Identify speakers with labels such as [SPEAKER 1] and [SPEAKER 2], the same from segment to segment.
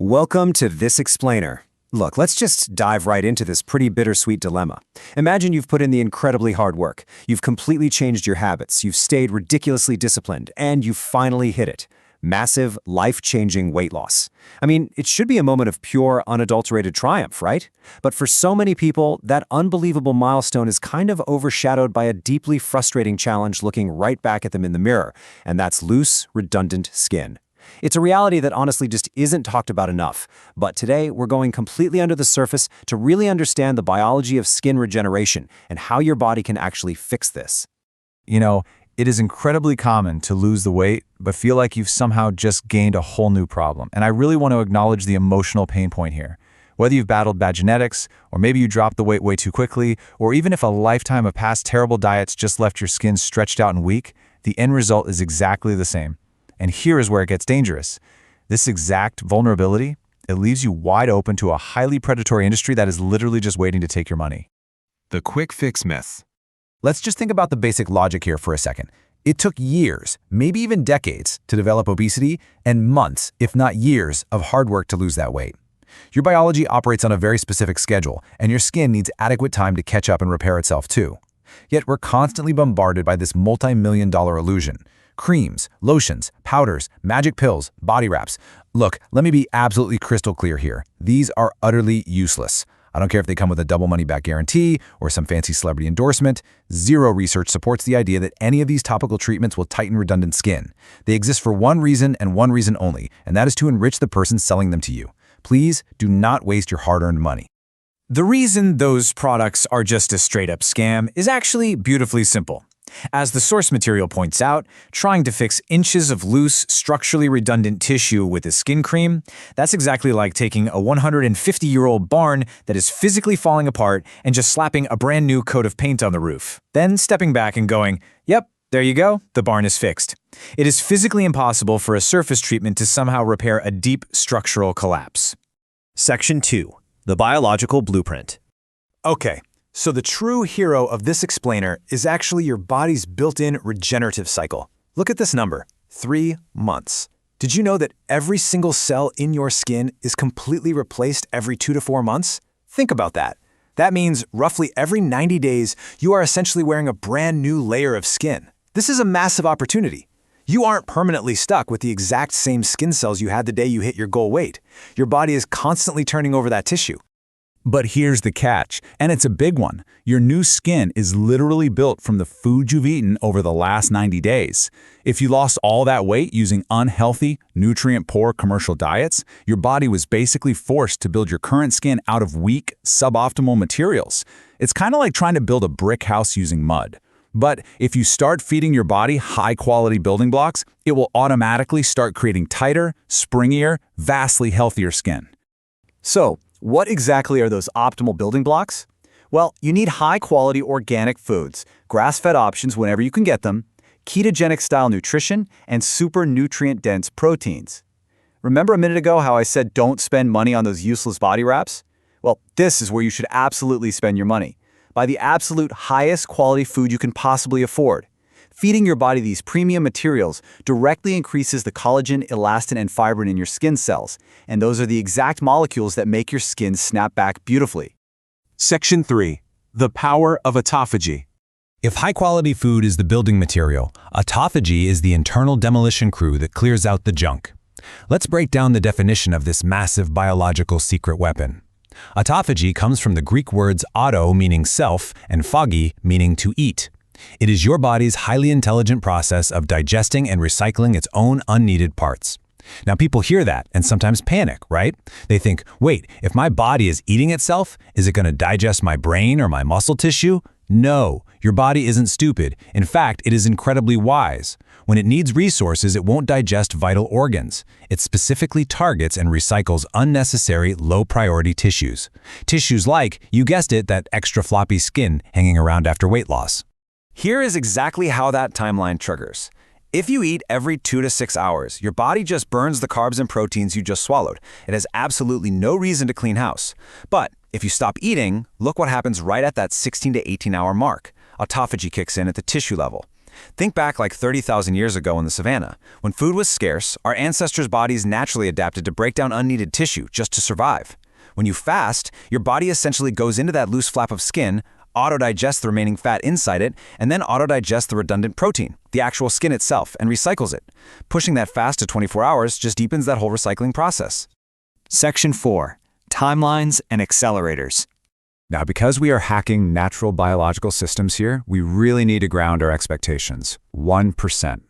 [SPEAKER 1] Welcome to This Explainer. Look, let's just dive right into this pretty bittersweet dilemma. Imagine you've put in the incredibly hard work. You've completely changed your habits. You've stayed ridiculously disciplined, and you finally hit it. Massive, life-changing weight loss. I mean, it should be a moment of pure, unadulterated triumph, right? But for so many people, that unbelievable milestone is kind of overshadowed by a deeply frustrating challenge looking right back at them in the mirror, and that's loose, redundant skin. It's a reality that honestly just isn't talked about enough. But today, we're going completely under the surface to really understand the biology of skin regeneration and how your body can actually fix this.
[SPEAKER 2] It is incredibly common to lose the weight, but feel like you've somehow just gained a whole new problem. And I really want to acknowledge the emotional pain point here. Whether you've battled bad genetics, or maybe you dropped the weight way too quickly, or even if a lifetime of past terrible diets just left your skin stretched out and weak, the end result is exactly the same. And here is where it gets dangerous. This exact vulnerability, it leaves you wide open to a highly predatory industry that is literally just waiting to take your money.
[SPEAKER 1] The quick fix myth.
[SPEAKER 3] Let's just think about the basic logic here for a second. It took years, maybe even decades, to develop obesity, and months, if not years, of hard work to lose that weight. Your biology operates on a very specific schedule, and your skin needs adequate time to catch up and repair itself too. Yet we're constantly bombarded by this multi-million-dollar illusion. Creams, lotions, powders, magic pills, body wraps. Look, let me be absolutely crystal clear here. These are utterly useless. I don't care if they come with a double money-back guarantee or some fancy celebrity endorsement. Zero research supports the idea that any of these topical treatments will tighten redundant skin. They exist for one reason and one reason only, and that is to enrich the person selling them to you. Please do not waste your hard-earned money.
[SPEAKER 2] The reason those products are just a straight-up scam is actually beautifully simple. As the source material points out, trying to fix inches of loose, structurally redundant tissue with a skin cream, that's exactly like taking a 150-year-old barn that is physically falling apart and just slapping a brand new coat of paint on the roof. Then stepping back and going, yep, there you go, the barn is fixed. It is physically impossible for a surface treatment to somehow repair a deep structural collapse.
[SPEAKER 4] Section 2. The Biological Blueprint.
[SPEAKER 2] Okay. So the true hero of this explainer is actually your body's built-in regenerative cycle. Look at this number, 3 months. Did you know that every single cell in your skin is completely replaced every 2 to 4 months? Think about that. That means roughly every 90 days, you are essentially wearing a brand new layer of skin. This is a massive opportunity. You aren't permanently stuck with the exact same skin cells you had the day you hit your goal weight. Your body is constantly turning over that tissue.
[SPEAKER 5] But here's the catch, and it's a big one. Your new skin is literally built from the food you've eaten over the last 90 days. If you lost all that weight using unhealthy, nutrient-poor commercial diets, your body was basically forced to build your current skin out of weak, suboptimal materials. It's kind of like trying to build a brick house using mud. But if you start feeding your body high-quality building blocks, it will automatically start creating tighter, springier, vastly healthier skin.
[SPEAKER 4] So, what exactly are those optimal building blocks? Well, you need high-quality organic foods, grass-fed options whenever you can get them, ketogenic-style nutrition, and super nutrient-dense proteins. Remember a minute ago how I said don't spend money on those useless body wraps? Well, this is where you should absolutely spend your money. Buy the absolute highest quality food you can possibly afford. Feeding your body these premium materials directly increases the collagen, elastin, and fibrin in your skin cells, and those are the exact molecules that make your skin snap back beautifully.
[SPEAKER 6] Section 3. The Power of Autophagy.
[SPEAKER 3] If high-quality food is the building material, autophagy is the internal demolition crew that clears out the junk. Let's break down the definition of this massive biological secret weapon. Autophagy comes from the Greek words auto, meaning self, and phagi, meaning to eat. It is your body's highly intelligent process of digesting and recycling its own unneeded parts. Now, people hear that and sometimes panic, right? They think, wait, if my body is eating itself, is it going to digest my brain or my muscle tissue? No, your body isn't stupid. In fact, it is incredibly wise. When it needs resources, it won't digest vital organs. It specifically targets and recycles unnecessary, low-priority tissues. Tissues like, you guessed it, that extra floppy skin hanging around after weight loss.
[SPEAKER 1] Here is exactly how that timeline triggers. If you eat every 2 to 6 hours, your body just burns the carbs and proteins you just swallowed. It has absolutely no reason to clean house. But if you stop eating, look what happens right at that 16 to 18 hour mark. Autophagy kicks in at the tissue level.
[SPEAKER 2] Think back like 30,000 years ago in the savannah. When food was scarce, our ancestors' bodies naturally adapted to break down unneeded tissue just to survive. When you fast, your body essentially goes into that loose flap of skin, auto-digests the remaining fat inside it, and then auto-digests the redundant protein, the actual skin itself, and recycles it. Pushing that fast to 24 hours just deepens that whole recycling process.
[SPEAKER 4] Section 4. Timelines and accelerators.
[SPEAKER 1] Now, because we are hacking natural biological systems here, we really need to ground our expectations. 1%.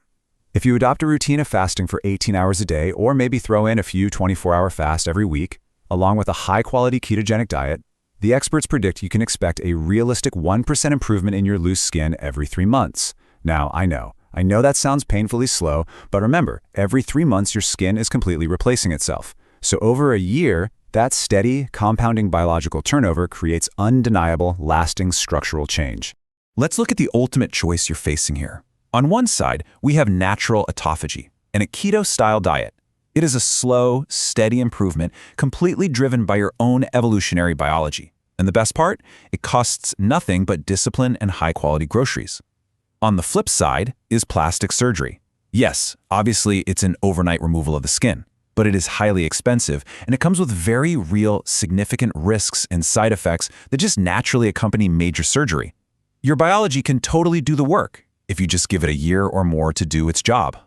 [SPEAKER 1] If you adopt a routine of fasting for 18 hours a day, or maybe throw in a few 24-hour fasts every week, along with a high-quality ketogenic diet, the experts predict you can expect a realistic 1% improvement in your loose skin every 3 months. Now, I know that sounds painfully slow, but remember, every 3 months your skin is completely replacing itself. So over a year, that steady, compounding biological turnover creates undeniable, lasting structural change.
[SPEAKER 3] Let's look at the ultimate choice you're facing here. On one side, we have natural autophagy and a keto-style diet. It is a slow, steady improvement completely driven by your own evolutionary biology. And the best part? It costs nothing but discipline and high-quality groceries. On the flip side is plastic surgery. Yes, obviously it's an overnight removal of the skin, but it is highly expensive and it comes with very real, significant risks and side effects that just naturally accompany major surgery. Your biology can totally do the work if you just give it a year or more to do its job.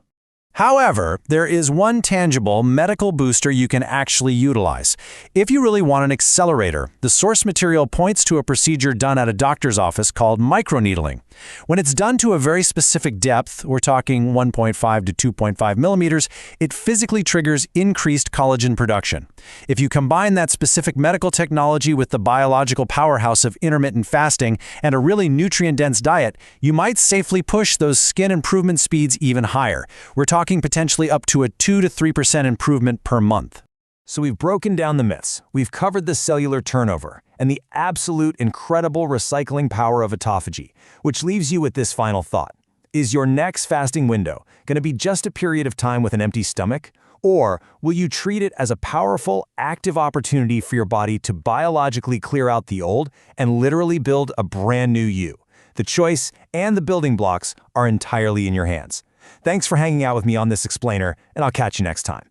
[SPEAKER 2] However, there is one tangible medical booster you can actually utilize. If you really want an accelerator, the source material points to a procedure done at a doctor's office called microneedling. When it's done to a very specific depth, we're talking 1.5 to 2.5 millimeters, it physically triggers increased collagen production. If you combine that specific medical technology with the biological powerhouse of intermittent fasting and a really nutrient-dense diet, you might safely push those skin improvement speeds even higher. We're talking potentially up to a 2 to 3% improvement per month. So we've broken down the myths, we've covered the cellular turnover, and the absolute incredible recycling power of autophagy, which leaves you with this final thought. Is your next fasting window going to be just a period of time with an empty stomach? Or will you treat it as a powerful, active opportunity for your body to biologically clear out the old and literally build a brand new you? The choice and the building blocks are entirely in your hands. Thanks for hanging out with me on this explainer, and I'll catch you next time.